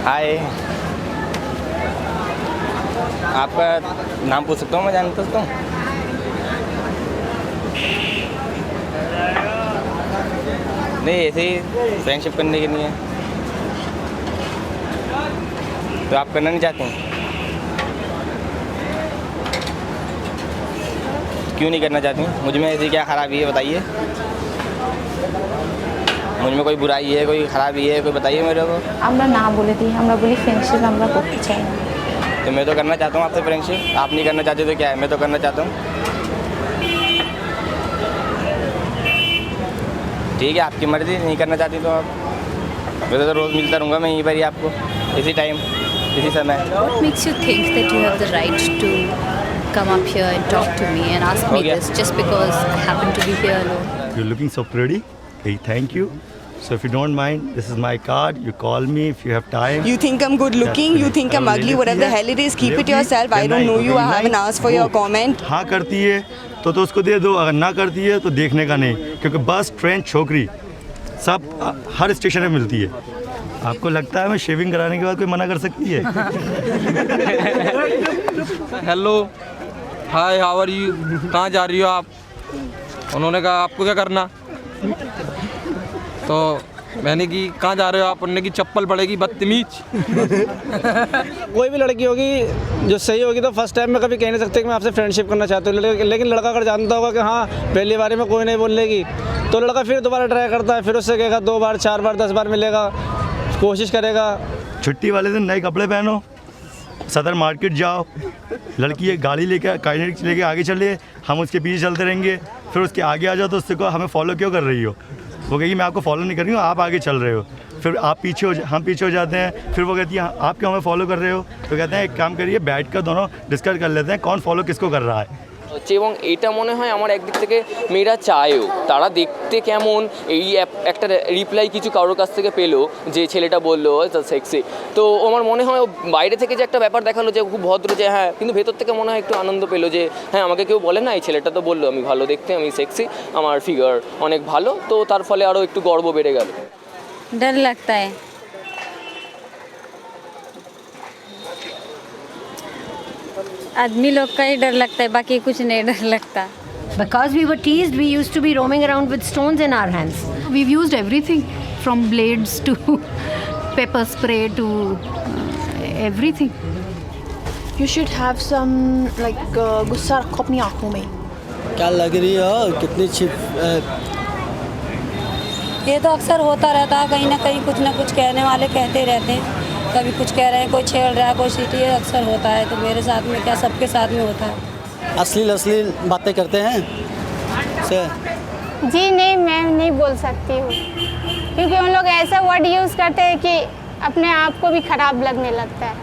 हाय, आपका नाम पूछ सकता हूँ? मैं जान सकता हूँ? नहीं, ऐसे ही फ्रेंडशिप करने के लिए। तो आप करना नहीं चाहते हैं? क्यों नहीं करना चाहती? मुझ में ऐसी क्या खराबी है बताइए। मुझ में कोई बुराई है, कोई खराबी है, कोई बताइए मेरे को। আমরা না বলে দিই, আমরা বলি ফ্রেন্ডশিপ আমরা করতে চাই না। तो मैं तो करना चाहता हूँ आपसे फ्रेंडशिप। आप नहीं करना चाहते तो क्या है, मैं तो करना चाहता हूँ। ठीक है, आपकी मर्ज़ी। नहीं करना चाहती तो आप, वैसे तो रोज़ मिलता रहूँगा मैं यहीं पर ही आपको, इसी टाइम, इसी समय। What makes you think that you have the right to come up here and talk to me and ask me this just because I happen to be here alone? You're looking so pretty. Hey, thank you. So if you don't mind, this is my card. You call me if you have time. You think I'm good looking? You think I'm ugly? Whatever the hell it is, keep it yourself. I don't know you. I haven't asked for your comment. हाँ करती है तो उसको दे दो, अगर ना करती है तो देखने का नहीं, क्योंकि बस ट्रेन छोकरी सब हर स्टेशन में मिलती है। आपको लगता है मैं शेविंग कराने के बाद कोई मना कर सकती है? Hello, hi, how are you? कहाँ जा रही हो आप? उन्होंने कहा आपको क्या करना, तो मैंने की कहाँ जा रहे हो आप? उन्होंने की चप्पल पड़ेगी बदतमीज। कोई भी लड़की होगी जो सही होगी तो फर्स्ट टाइम में कभी कह नहीं सकते कि मैं आपसे फ्रेंडशिप करना चाहता हूँ, लेकिन लड़का अगर जानता होगा कि हाँ पहली बारी में कोई नहीं बोलेगी तो लड़का फिर दोबारा ट्राई करता है, फिर उससे कहेगा 2 बार 4 बार 10 बार मिलेगा, कोशिश करेगा। छुट्टी वाले दिन नए कपड़े पहनो, सदर मार्केट जाओ, लड़की एक गाड़ी लेके काइनेटिक लेके आगे चले, हम उसके पीछे चलते रहेंगे, फिर उसके आगे आ जाओ तो उससे को हमें फॉलो क्यों कर रही हो? वो कहेगी मैं आपको फॉलो नहीं कर रही हूँ, आप आगे चल रहे हो। फिर आप पीछे हम पीछे हो जाते हैं, फिर वो कहती है आप क्यों हमें फॉलो कर रहे हो? तो कहते हैं एक काम करिए, बैठ कर दोनों डिस्कस कर लेते हैं कौन फॉलो किसको कर रहा है। এবং এটা মনে হয় আমার একদিক থেকে মেয়েরা চায়ও, তারা দেখতে কেমন এই একটা রিপ্লাই কিছু কারোর কাছ থেকে পেলো যে ছেলেটা বললো সেক্সি, তো আমার মনে হয় বাইরে থেকে যে একটা ব্যাপার দেখালো যে খুব ভদ্র, যে হ্যাঁ, কিন্তু ভেতর থেকে মনে হয় একটু আনন্দ পেলো যে হ্যাঁ আমাকে কেউ বলে না এই ছেলেটা তো বললো আমি ভালো দেখতে, আমি সেক্সি, আমার ফিগার অনেক ভালো, তো তার ফলে আরও একটু গর্ব বেড়ে গেল। डर लगता है। आदमी लोग का ही डर लगता है, बाकी कुछ नहीं डर लगता। Because we were teased, we used to be roaming around with stones in our hands. We've used everything from blades to pepper spray to everything. You should have some like गुस्सा रखो अपनी आँखों में। क्या लग रही हो, कितनी छिप। ये तो अक्सर होता रहता है, कहीं ना कहीं कुछ ना कुछ कहने वाले कहते रहते हैं, कभी कुछ कह रहे हैं, कोई छेड़ रहा है, कोई सीटी, ये अक्सर होता है। तो मेरे साथ में क्या, सबके साथ में होता है। अश्लील बातें करते हैं से। जी नहीं, मैं नहीं बोल सकती हूँ, क्योंकि उन लोग ऐसा वर्ड यूज़ करते हैं कि अपने आप को भी ख़राब लगने लगता है।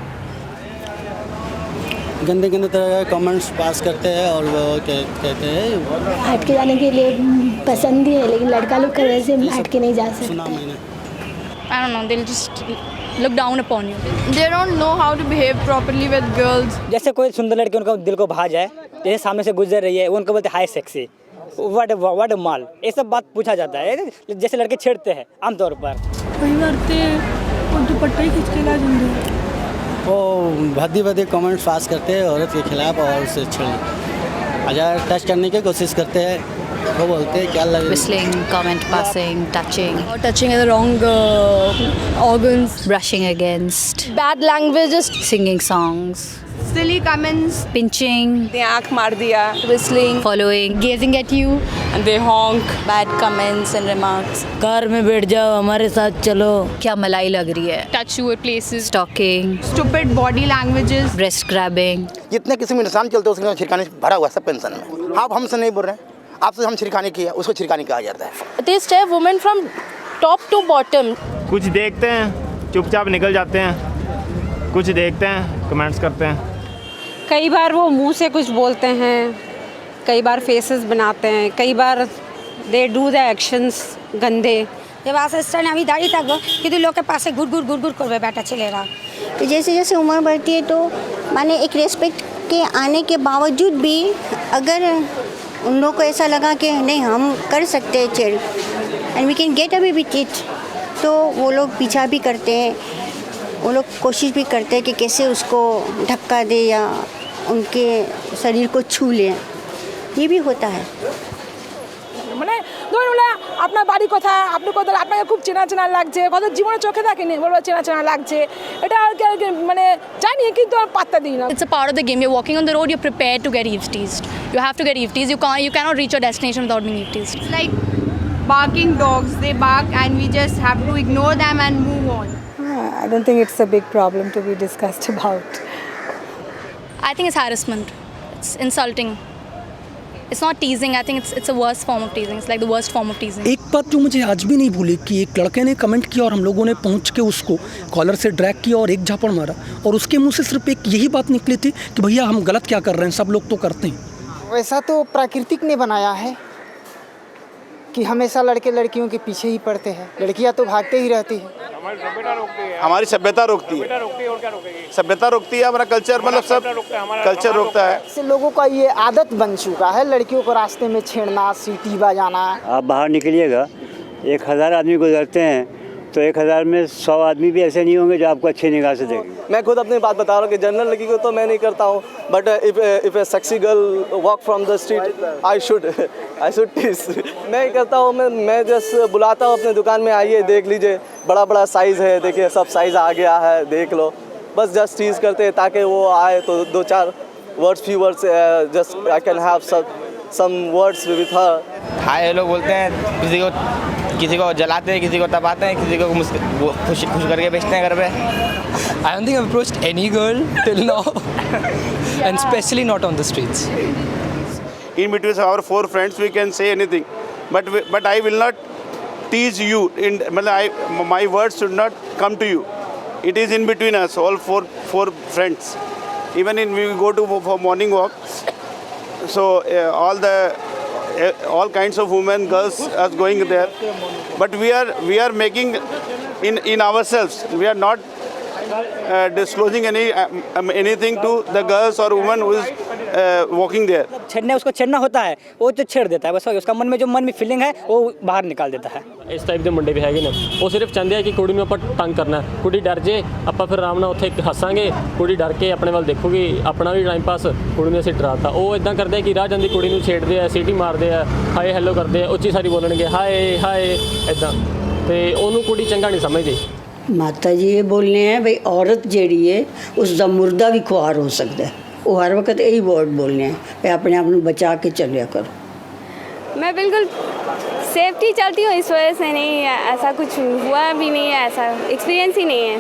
गंदे गंदे तरह के कमेंट्स पास करते हैं और वो कहते हैं हट के जाने के लिए पसंद ही है, लेकिन लड़का लोग की वजह से हट के नहीं जा सकते। सुना मैंने। I don't know, they'll just look down upon you. They don't know how to behave properly with girls. जैसे कोई सुंदर लड़की उनका दिल को भा जाए, जैसे सामने से गुजर रही है, उनको बोलते हाय सेक्सी, व्हाट अ माल, ये सब बात पूछा जाता है, जैसे लड़के छेड़ते हैं आमतौर पर। वही करते और दुपट्टा ही खींच के ला देंगे। वो भद्दी कमेंट्स पास करते हैं औरत के खिलाफ और उसे छेड़ अगर टच करने की कोशिश करते हैं, वो बोलते हैं क्या लगे। Whistling, comment passing, touching. Or touching at the wrong organs. Brushing against. Bad languages. Singing songs. Silly comments. Pinching. They आँख मार दिया, Whistling. Following. Gazing at you. and they honk. Bad comments and remarks. Car में बैठ जाओ, हमारे साथ चलो, क्या मलाई लग रही है, Touch you at places. Stalking. Stupid body languages. Breast grabbing. जितने किसी में निशान चलते हैं उसके छिड़काने भरा हुआ है सब पेंशन में। आप हमसे नहीं बोल रहे हैं, आपसे हम छिड़काने किया, उसको छिड़काने कहा जाता है। They stare women from top to bottom. कुछ देखते हैं चुपचाप निकल जाते हैं, कुछ देखते हैं कमेंट्स करते हैं। कई बार वो मुंह से कुछ बोलते हैं, कई बार फेसेस बनाते हैं, कई बार दे डू द एक्शंस गंदे। जब असिस्टेंट अभी दाढ़ी तक कितने लोग के पास से गुड़ कर बैठा चलेगा। तो जैसे जैसे उम्र बढ़ती है तो माने एक रेस्पेक्ट के आने के बावजूद भी अगर उन लोग को ऐसा लगा कि नहीं हम कर सकते हैं chair and we can get away with it, तो वो लोग पीछा भी करते हैं। वो लोग कोशिश भी करते हैं कि कैसे उसको धक्का दे या उनके शरीर को छू लें, ये भी होता है। মানে ধরুন বলে আপনার বাড়ি কোথায়, আপনি কোথায়, আপনাকে খুব চেনা চেনা লাগছে, কত জীবনে চোখে দেখেনি, বলবো চেনা চেনা লাগছে, এটা মানে জানি কিন্তু আর পাত্তা দিই না। It's a part of the game. You're walking on the road, you're prepared to get eavesdropped. You have to get eavesdropped. You cannot reach your destination without being eavesdropped. It's like barking dogs. They bark and we just have to ignore them and move on. I don't think it's a big problem to be discussed about. I think it's harassment. It's insulting. It's not teasing. I think it's a worst form of teasing. It's like the worst form of teasing. एक बात जो मुझे आज भी नहीं भूली कि एक लड़के ने कमेंट किया और हम लोगों ने पहुंच के उसको कॉलर से ड्रैग किया और एक झापड़ मारा और उसके मुंह से सिर्फ एक यही बात निकली थी कि भैया हम गलत क्या कर रहे हैं, सब लोग तो करते हैं। वैसा तो प्राकृतिक ने बनाया है कि हमेशा लड़के लड़कियों के पीछे ही पड़ते हैं, लड़कियां तो भागते ही रहती हैं। हमारी सभ्यता रोकती है, सभ्यता रोकती है, हमारा कल्चर, मतलब सब कल्चर रोकता है। इससे लोगों का ये आदत बन चुका है, लड़कियों को रास्ते में छेड़ना, सीटी बजाना। आप बाहर निकलिएगा, 1000 आदमी गुजरते हैं तो 1000 में 100 आदमी भी ऐसे नहीं होंगे जो आपको अच्छी निगाह से देखेंगे। मैं खुद अपनी बात बता रहा हूँ कि जनरल लड़की को तो मैं नहीं करता हूँ, but if a sexy girl walk from the street I should tease. मैं करता हूँ, मैं जस्ट बुलाता हूँ अपने दुकान में, आइए देख लीजिए, बड़ा बड़ा साइज़ है, देखिए सब साइज़ आ गया है, देख लो। बस जस्ट टीज करते हैं ताकि वो आए तो 2-4 words, few words, just I can have some words with her. Hi hello बोलते हैं, किसी को जलाते हैं, किसी को तपाते हैं, किसी को खुश करके बेचते हैं घर पे। I don't think I've approached any girl till now, and especially not on the streets. In between our 4 friends, we can say anything, but I will not tease you. My words should not come to you. It is in between us, all four friends. Even we go for morning walk, so all kinds of women, girls are going there, but we are making in ourselves. We are not disclosing anything to the girls or women who is walking there. छेड़ने उसको छेड़ना होता है, वो तो छेड़ देता है, बस उसका मन में जो मन में फीलिंग है वो बाहर निकाल देता है। इस टाइप ਦੇ ਮੁੰਡੇ ਵੀ ਹੈਗੇ ਨੇ, ਉਹ ਸਿਰਫ ਚਾਹੁੰਦੇ ਆ ਕਿ ਕੁੜੀ ਨੂੰ ਆਪਾਂ ਤੰਗ ਕਰਨਾ, ਕੁੜੀ ਡਰ ਜੇ, ਆਪਾਂ ਫਿਰ ਆਰਾਮ ਨਾਲ ਉੱਥੇ ਹੱਸਾਂਗੇ, ਕੁੜੀ ਡਰ ਕੇ ਆਪਣੇ ਵੱਲ ਦੇਖੂਗੀ, ਆਪਣਾ ਵੀ ਟਾਈਮ ਪਾਸ, ਕੁੜੀ ਨੂੰ ਅਸੀਂ ਡਰਾਤਾ। ਉਹ ਇਦਾਂ ਕਰਦੇ ਆ ਕਿ ਰਾਹ ਜਾਂਦੀ ਕੁੜੀ ਨੂੰ ਛੇੜਦੇ ਆ, ਸੀਟੀ ਮਾਰਦੇ ਆ, ਹਾਏ ਹੈਲੋ ਕਰਦੇ ਆ, ਉੱਚੀ ਸਾਰੀ ਬੋਲਣਗੇ ਹਾਏ ਹਾਏ ਇਦਾਂ, ਤੇ ਉਹਨੂੰ ਕੁੜੀ ਚੰਗਾ ਨਹੀਂ ਸਮਝਦੀ। ਮਾਤਾ ਜੀ ਇਹ ਬੋਲਨੇ हैं भाई औरत ਜਿਹੜੀ है उसका मुर्दा भी खुआर हो सकता है, वो हर वक्त यही वर्ड बोलने हैं भाई अपने आप को बचा के चलिया करो। मैं बिल्कुल सेफ्टी चलती हूँ, इस वजह से नहीं, ऐसा कुछ हुआ भी नहीं है, ऐसा एक्सपीरियंस ही नहीं है।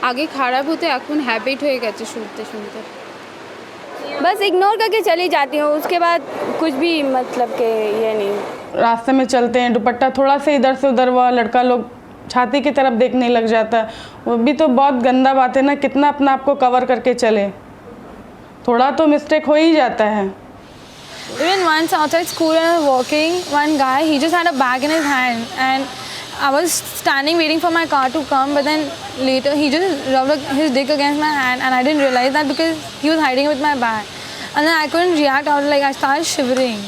আগে খারাপ হতে এখন হ্যাবিট হয়ে গেছে শুনতে শুনতে। बस इग्नोर करके चली जाती हूँ, उसके बाद कुछ भी मतलब के ये नहीं। रास्ते में चलते हैं, दुपट्टा थोड़ा सा इधर से उधर हुआ, लड़का लोग छाती की तरफ देखने लग जाता है, वो भी तो बहुत गंदा बात है ना, कितना अपना आप को कवर करके चले, थोड़ा तो मिस्टेक हो ही जाता है। Even once outside school when I was walking, one guy, he just had a bag in his hand and I was standing waiting for my car to come, but then later he just rubbed his dick against my hand and I didn't realize that because he was hiding with my bag, and then I couldn't react. I was like, I started shivering.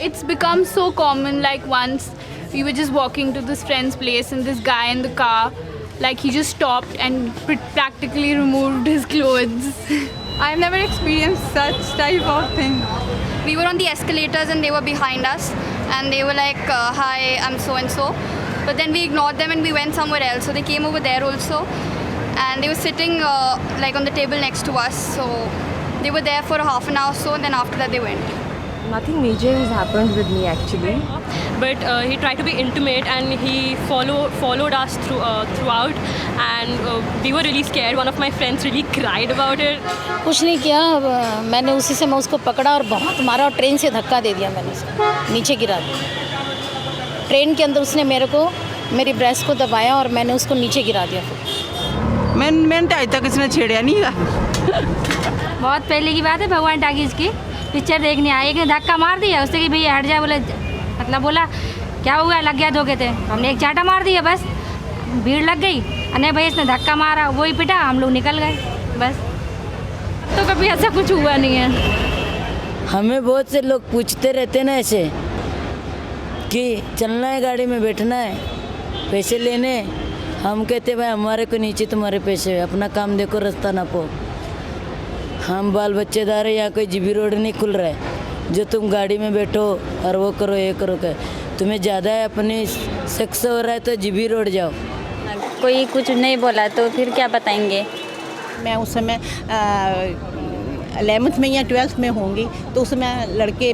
It's become so common. Like once we were just walking to this friend's place and this guy in the car, like he just stopped and practically removed his clothes. I've never experienced such type of thing. We were on the escalators and they were behind us and they were like, hi, I'm so and so. But then we ignored them and we went somewhere else. So they came over there also and they were sitting like on the table next to us. So they were there for a half an hour or so, and then after that they went. Nothing major has happened with me actually. But he tried to be intimate and he followed us throughout, and we were really scared. One of my friends really cried about it. कुछ नहीं किया, मैंने उसी से मैं उसको पकड़ा और बहुत मारा और ट्रेन से धक्का दे दिया, मैंने उसको नीचे गिरा दिया। ट्रेन के अंदर उसने मेरे को मेरी ब्रेस्ट को दबाया और मैंने उसको नीचे गिरा दिया। मैंने आज तक किसी ने छेड़ा नहीं है। बहुत पहले की बात है, भगवान टाकीज की पिक्चर देखने आए, एक ने धक्का मार दिया उससे कि भैया हट जा, बोले मतलब बोला क्या हुआ, लग गया धोखे थे, हमने एक चाटा मार दिया, बस भीड़ लग गई, अरे भाई इसने धक्का मारा, वही पिटा, हम लोग निकल गए, बस। तो कभी ऐसा कुछ हुआ नहीं है। हमें बहुत से लोग पूछते रहते ना ऐसे कि चलना है, गाड़ी में बैठना है, पैसे लेने, हम कहते भाई हमारे को नीचे तुम्हारे पैसे है, अपना काम देखो, रास्ता ना पो। हम बाल बच्चेदार है, यहाँ कोई जीबी रोड नहीं खुल रहा है जो तुम गाड़ी में बैठो और वो करो ये करो कर। तुम्हें ज़्यादा है अपनी सेक्स हो रहा है तो जीबी रोड जाओ। कोई कुछ नहीं बोला तो फिर क्या बताएंगे। मैं उस समय 11th में या 12th में होंगी, तो उस समय लड़के,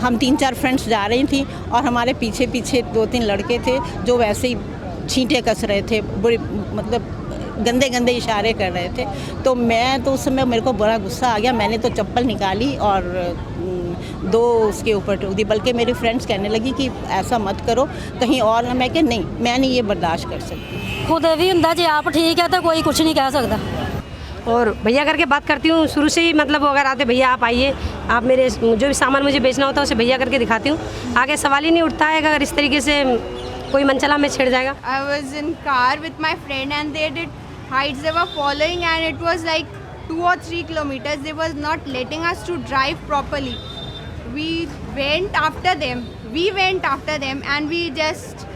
हम 3-4 फ्रेंड्स जा रही थी और हमारे पीछे पीछे 2-3 लड़के थे जो वैसे ही छींटे कस रहे थे, बड़े मतलब गंदे गंदे इशारे कर रहे थे। तो मैं तो उस समय मेरे को बड़ा गुस्सा आ गया, मैंने तो चप्पल निकाली और 2 उसके ऊपर ठोक दी। बल्कि मेरी फ्रेंड्स कहने लगी कि ऐसा मत करो कहीं और ना। मैं कि नहीं, मैं नहीं ये बर्दाश्त कर सकती। खुद भी ਹੁੰਦਾ जी आप ठीक है तो कोई कुछ नहीं कह सकता। और भैया करके बात करती हूँ शुरू से ही, मतलब अगर आते भैया आप आइए, आप मेरे जो भी सामान मुझे बेचना होता है उसे भैया करके दिखाती हूँ। आगे सवाल ही नहीं उठता है अगर इस तरीके से कोई मनचला में छिड़ जाएगा। I was in car with my friend and they did heights. They were following and it was like 2 or 3 kilometers. They was not letting us to drive properly. We went after them and we just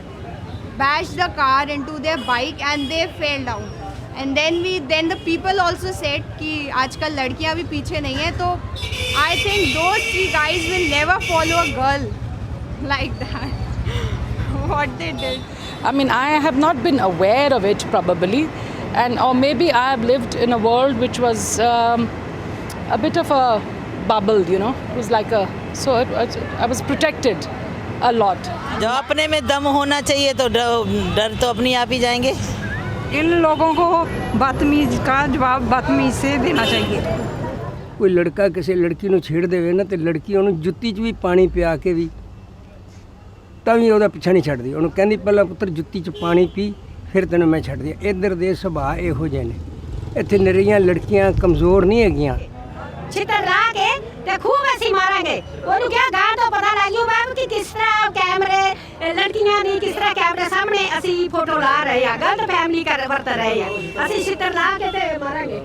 bashed the car into their bike and they fell down. And then the people also said कि आजकल लड़कियां भी पीछे नहीं है। तो I think those 3 guys will never follow a girl like that. What they did. I mean, I have not been aware of it probably, or maybe I have lived in a world which was a bit of a bubble, you know. It was like I was protected a lot. जब अपने में दम होना चाहिए तो डर तो अपने आप ही जाएंगे। इन लोगों को बदतमीज का जवाब बदतमीज से देना चाहिए। कोई लड़का किसी लड़की ਨੂੰ ਛੇੜ ਦੇਵੇ ਨਾ ਤੇ ਲੜਕੀ ਉਹਨੂੰ ਜੁੱਤੀ 'ਚ ਵੀ ਪਾਣੀ ਪਿਆ ਕੇ ਵੀ ਤਾਂ ਵੀ ਉਹਦਾ ਪਿੱਛਾ ਨਹੀਂ ਛੱਡਦੀ। ਉਹਨੂੰ ਕਹਿੰਦੀ ਪਹਿਲਾਂ ਪੁੱਤਰ ਜੁੱਤੀ 'ਚ ਪਾਣੀ ਪੀ ਫਿਰ ਤੈਨੂੰ ਮੈਂ ਛੱਡਦੀ। ਇੱਧਰ ਦੇ ਸੁਭਾਅ ਇਹੋ ਜਿਹੇ ਨੇ। ਇੱਥੇ ਨਿਰੀਆਂ ਲੜਕੀਆਂ ਕਮਜ਼ੋਰ ਨਹੀਂ ਹੈਗੀਆਂ। छितर ला के ते खूब ऐसी मारेंगे। ओनू क्या गा तो पता लग गया मैम कि किस तरह कैमरे लड़कियां नहीं किस तरह कैमरे सामने असी फोटो ला रहे हैं, गलत फैमिली कर बरत रहे हैं। असी छितर ला के ते मारेंगे।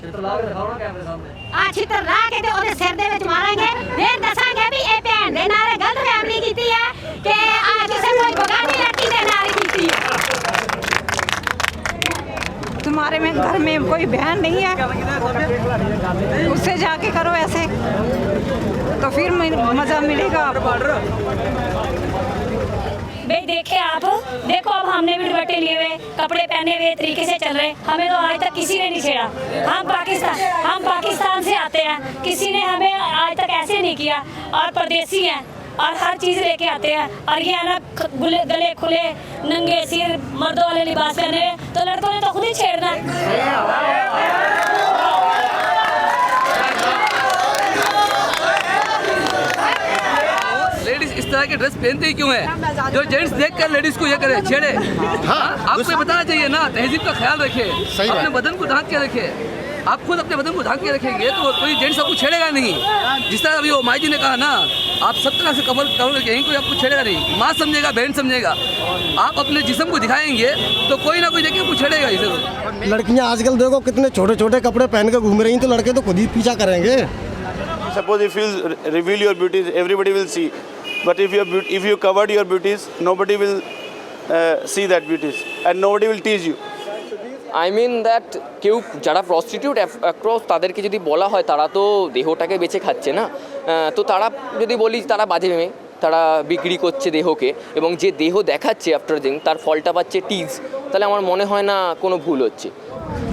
छितर ला के दिखाओ ना कैमरे सामने। हां छितर ला के ते ओदे सिर दे विच मारेंगे। फिर दसांगे भी ए भैन दे नाल गलत फैमिली कीती है कि आ किसे कोई बगानी लड़की दे नाल कीती है। तुम्हारे में घर में कोई बहन नहीं है, उससे जाके करो ऐसे तो फिर मज़ा मिलेगा आपको। भाई देखे आप, देखो अब हमने भी दुपट्टे लिए हुए, कपड़े पहने हुए तरीके से चल रहे, हमें तो आज तक किसी ने नहीं छेड़ा। हम पाकिस्तान से आते हैं, किसी ने हमें आज तक ऐसे नहीं किया। और परदेसी हैं और हर चीज़ लेके आते हैं और ये है ना गले खुले नंगे सिर मर्दों वाले लिबास पहने हुए, तो लड़कों ने तो खुद ही छेड़ना है। लेडीज इस तरह के ड्रेस पहनते ही क्यों है? जो जेंट्स देखकर लेडीज को ये करे छेड़े। हाँ, आपको ये बताना चाहिए ना, तहजीब का ख्याल रखे, अपने बदन को ढांक के रखे। आप खुद अपने बदन को ढांक के रखेंगे तो कोई जेंट्स आपको छेड़ेगा नहीं। जिस तरह अभी वो माई जी ने कहा ना, आप सब तरह से कवर करके यहीं कोई आपको छेड़ेगा नहीं। माँ समझेगा, बहन समझेगा। आप अपने जिस्म को दिखाएंगे तो कोई ना कोई देखिए आपको छेड़ेगा ही जरूर। लड़कियाँ आजकल देखो कितने छोटे छोटे कपड़े पहन के घूम रही हैं, तो लड़के तो खुद ही पीछा करेंगे। Suppose if you reveal your beauties, everybody will see. But if you covered your beauties, nobody will see that beauties and nobody will tease you. I mean that কেউ যারা প্রস্টিটিউট অ্যাক্রস তাদেরকে যদি বলা হয় তারা তো দেহটাকে বেঁচে খাচ্ছে না, তো তারা যদি বলি তারা বাজে মেয়ে, তারা বিক্রি করছে দেহকে এবং যে দেহ দেখাচ্ছে আফটার দিন তার ফলটা পাচ্ছে টিজ, তাহলে আমার মনে হয় না কোনো ভুল হচ্ছে।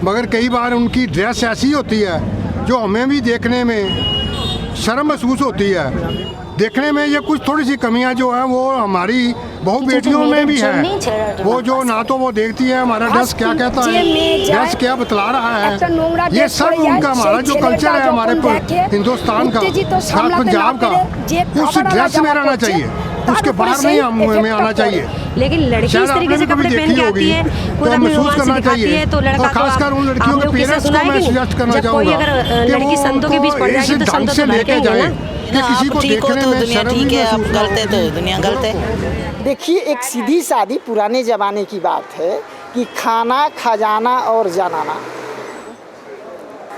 मगर कई बार उनकी ड्रेस ऐसी होती है जो हमें भी देखने में शर्म महसूस होती है। देखने में ये कुछ थोड़ी सी कमियां जो है वो हमारी बहु बेटियों में भी है। वो जो ना तो वो देखती है हमारा ड्रेस क्या कहता है, ड्रेस क्या बतला रहा है, ये सब उनका हमारा जो कल्चर है हमारे हिंदुस्तान का, खास पंजाब का, उस ड्रेस में रहना चाहिए, उसके बाहर नहीं हमें आना चाहिए। लेकिन लड़की इस तरीके से कपड़े पहन के आती है, खुद अपनी रोमांस दिखाती है, तो लड़का तो खासकर उन लड़कियों के पेरेंट्स को मैं सजेस्ट करना चाहूँगा कि लड़की संतों के बीच पड़ जाएगी तो संतों से लेके जाए कि किसी को देखने में शर्म ठीक है, आप गलत है तो दुनिया गलत है। देखिए, एक सीधी सादी पुराने ज़माने की बात है कि खाना खजाना और जनाना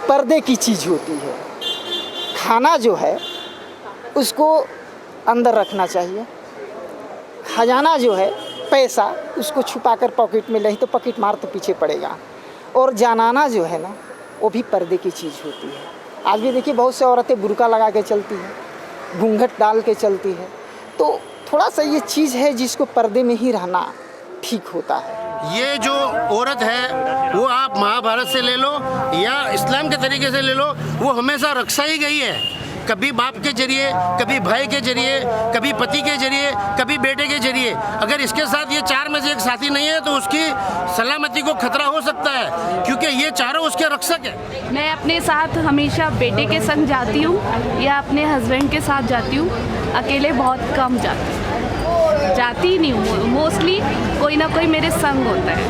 पर्दे की चीज़ होती है। खाना जो है उसको अंदर रखना चाहिए, खजाना जो है पैसा उसको छुपा कर पॉकेट में नहीं तो पॉकेट मार तो पीछे पड़ेगा। और जनाना जो है ना वो भी पर्दे की चीज़ होती है। आज भी देखिए बहुत से औरतें बुर्का लगा के चलती हैं, घूंघट डाल के चलती है, तो थोड़ा सा ये चीज़ है जिसको पर्दे में ही रहना ठीक होता है। ये जो औरत है वो आप महाभारत से ले लो या इस्लाम के तरीके से ले लो, वो हमेशा रक्षा ही गई है। कभी बाप के जरिए, कभी भाई के जरिए, कभी पति के जरिए, कभी बेटे के जरिए। अगर इसके साथ ये 4 में से एक साथी नहीं है तो उसकी सलामती को खतरा हो सकता है, क्योंकि ये चारों उसके रक्षक है। मैं अपने साथ हमेशा बेटे के संग जाती हूँ या अपने हस्बैंड के साथ जाती हूँ, अकेले बहुत कम जाती ही नहीं हूँ। मोस्टली कोई ना कोई मेरे संग होता है।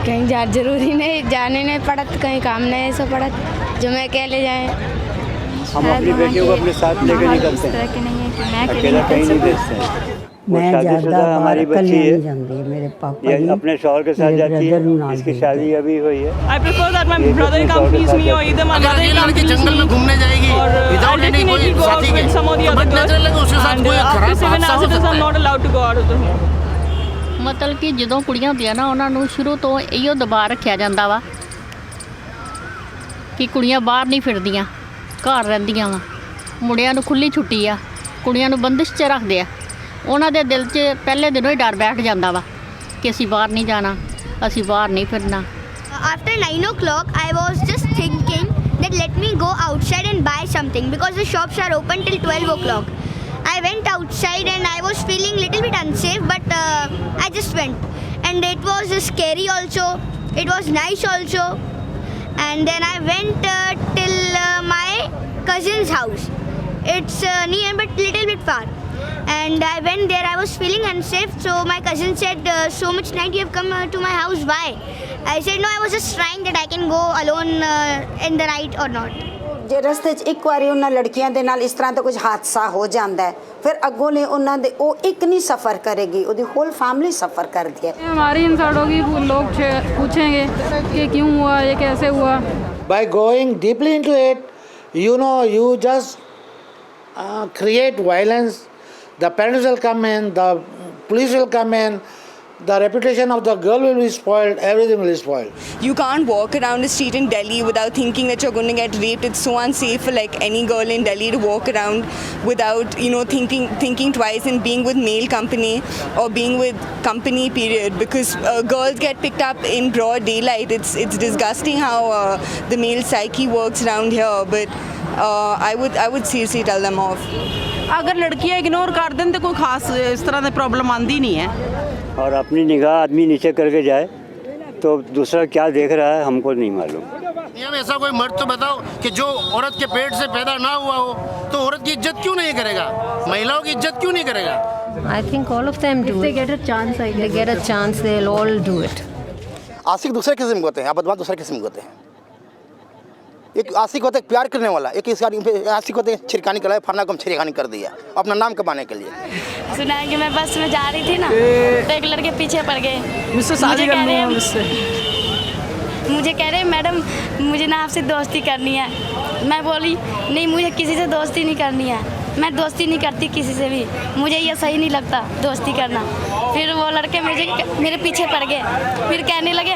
कहीं जरूरी नहीं जाने नहीं पड़त, कहीं काम नहीं ऐसा पड़त जो मैं अकेले जाए। हम अपनी बेटियों को अपने साथ लेकर नहीं करते हैं, अकेला कहीं नहीं भेजते हैं। मैं ज़्यादा हमारी बच्ची है, मेरे पापा ये अपने शौहर के साथ जाती है, इसकी शादी अभी हुई है। I prefer that my brother accompanies me or either my mother accompanies me. जंगल में घूमने जाएगी विदाउट एनी कोई साथी के, some or the other girls उसके साथ कोई after 7 hours it is I'm not allowed to go out of the home. ਮਤਲਬ ਕਿ ਜਦੋਂ ਕੁੜੀਆਂ ਹੁੰਦੀਆਂ ਨਾ ਉਹਨਾਂ ਨੂੰ ਸ਼ੁਰੂ ਤੋਂ ਇਹੋ ਦਬਾਅ ਰੱਖਿਆ ਜਾਂਦਾ ਵਾ ਕਿ ਕੁੜੀਆਂ ਬਾਹਰ ਨਹੀਂ ਫਿਰਦੀਆਂ, ਘਰ ਰਹਿੰਦੀਆਂ ਵਾ। ਮੁੰਡਿਆਂ ਨੂੰ ਖੁੱਲੀ ਛੁੱਟੀ ਆ, ਕੁੜੀਆਂ ਨੂੰ ਬੰਦਿਸ਼ 'ਚ ਰੱਖਦੇ ਆ। ਉਹਨਾਂ ਦੇ ਦਿਲ 'ਚ ਪਹਿਲੇ ਦਿਨੋਂ ਹੀ ਡਰ ਬੈਠ ਜਾਂਦਾ ਵਾ ਕਿ ਅਸੀਂ ਬਾਹਰ ਨਹੀਂ ਜਾਣਾ, ਅਸੀਂ ਬਾਹਰ ਨਹੀਂ ਫਿਰਨਾ। After 9 o'clock, I was just thinking that let me go outside and buy something because the shops are open till 12 o'clock. I went outside and I was feeling little bit unsafe, but I just went. And it was scary also, it was nice also. And then I went till my cousin's house. It's near but little bit far. And I went there, I was feeling unsafe, so my cousin said, so much night you have come to my house, why? I said, no, I was just trying that I can go alone in the night or not. ਜੇ ਰਸਤੇ 'ਚ ਇੱਕ ਵਾਰੀ ਉਹਨਾਂ ਲੜਕੀਆਂ ਦੇ ਨਾਲ ਇਸ ਤਰ੍ਹਾਂ ਦਾ ਕੁਝ ਹਾਦਸਾ ਹੋ ਜਾਂਦਾ ਹੈ, ਫਿਰ ਅੱਗੋਂ ਨੇ ਉਹਨਾਂ ਦੇ ਉਹ ਇੱਕ ਨਹੀਂ ਸਫ਼ਰ ਕਰੇਗੀ, ਉਹਦੀ ਹੋਲ ਫੈमिली सफ़र करती है। हमारी इंसल्ट होगी, लोग पूछेंगे कि क्यों हुआ, ये कैसे हुआ। By going deeply into it, you know, you just create violence. The parents will come in, the police will come in, the reputation of the girl will be spoiled, everything will be spoiled. You can't walk around the street in Delhi without thinking that you're going to get raped. It's so unsafe for like any girl in Delhi to walk around without, you know, thinking twice and being with male company or being with company period, because girls get picked up in broad daylight. It's disgusting how the male psyche works around here, but I would seriously tell them off. अगर लड़कियां ignore कर दें तो कोई खास इस तरह की प्रॉब्लम आती नहीं है। और अपनी निगाह आदमी नीचे करके जाए तो दूसरा क्या देख रहा है हमको नहीं मालूम। हम ऐसा कोई मर्द तो बताओ कि जो औरत के पेट से पैदा ना हुआ हो तो औरत की इज्जत क्यों नहीं करेगा, महिलाओं की इज्जत क्यों नहीं करेगा? I think all of them do. If they get a chance, they get a chance, they'll all do it. आशिक दूसरे किस्म के होते हैं, बदमाश दूसरे किस्म के होते हैं। एक आशिक होता है प्यार करने वाला, एक आशिक होते हैं छिड़कानी कराए, फरना को हम छिड़कानी कर दिया अपना नाम कमाने के लिए। सुना है कि मैं बस में जा रही थी ना, तो एक लड़के पीछे पड़ गए, मुझे कह रहे मैडम मुझे ना आपसे दोस्ती करनी है। मैं बोली नहीं, मुझे किसी से दोस्ती नहीं करनी है, मैं दोस्ती नहीं करती किसी से भी, मुझे ये सही नहीं लगता दोस्ती करना। फिर वो लड़के मेरे पीछे पड़ गए, फिर कहने लगे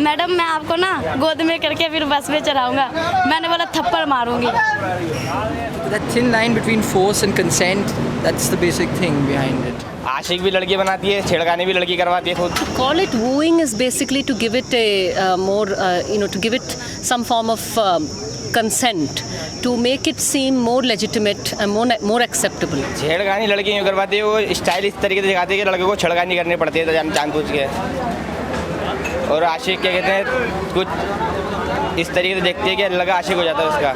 मैडम मैं आपको ना गोद में करके फिर बस में चढ़ाऊँगा। मैंने बोला थप्पड़ मारूंगी। That thin line between force and consent, that's the basic thing behind it. आशिक भी लड़की बनाती है, छेड़खानी भी लड़की करवाती है खुद। Call it wooing is basically to give it a more, to give it some form of consent, to make it seem more legitimate and more acceptable. छेड़खानी लड़की क्यों करवाती है? वो स्टाइल इस तरीके से दिखाती है कि लड़के को छेड़खानी करनी पड़ती है जानबूझ के। और आशिक क्या कहते हैं, कुछ इस तरीके से देखती है कि लगा आशिक हो जाता है उसका।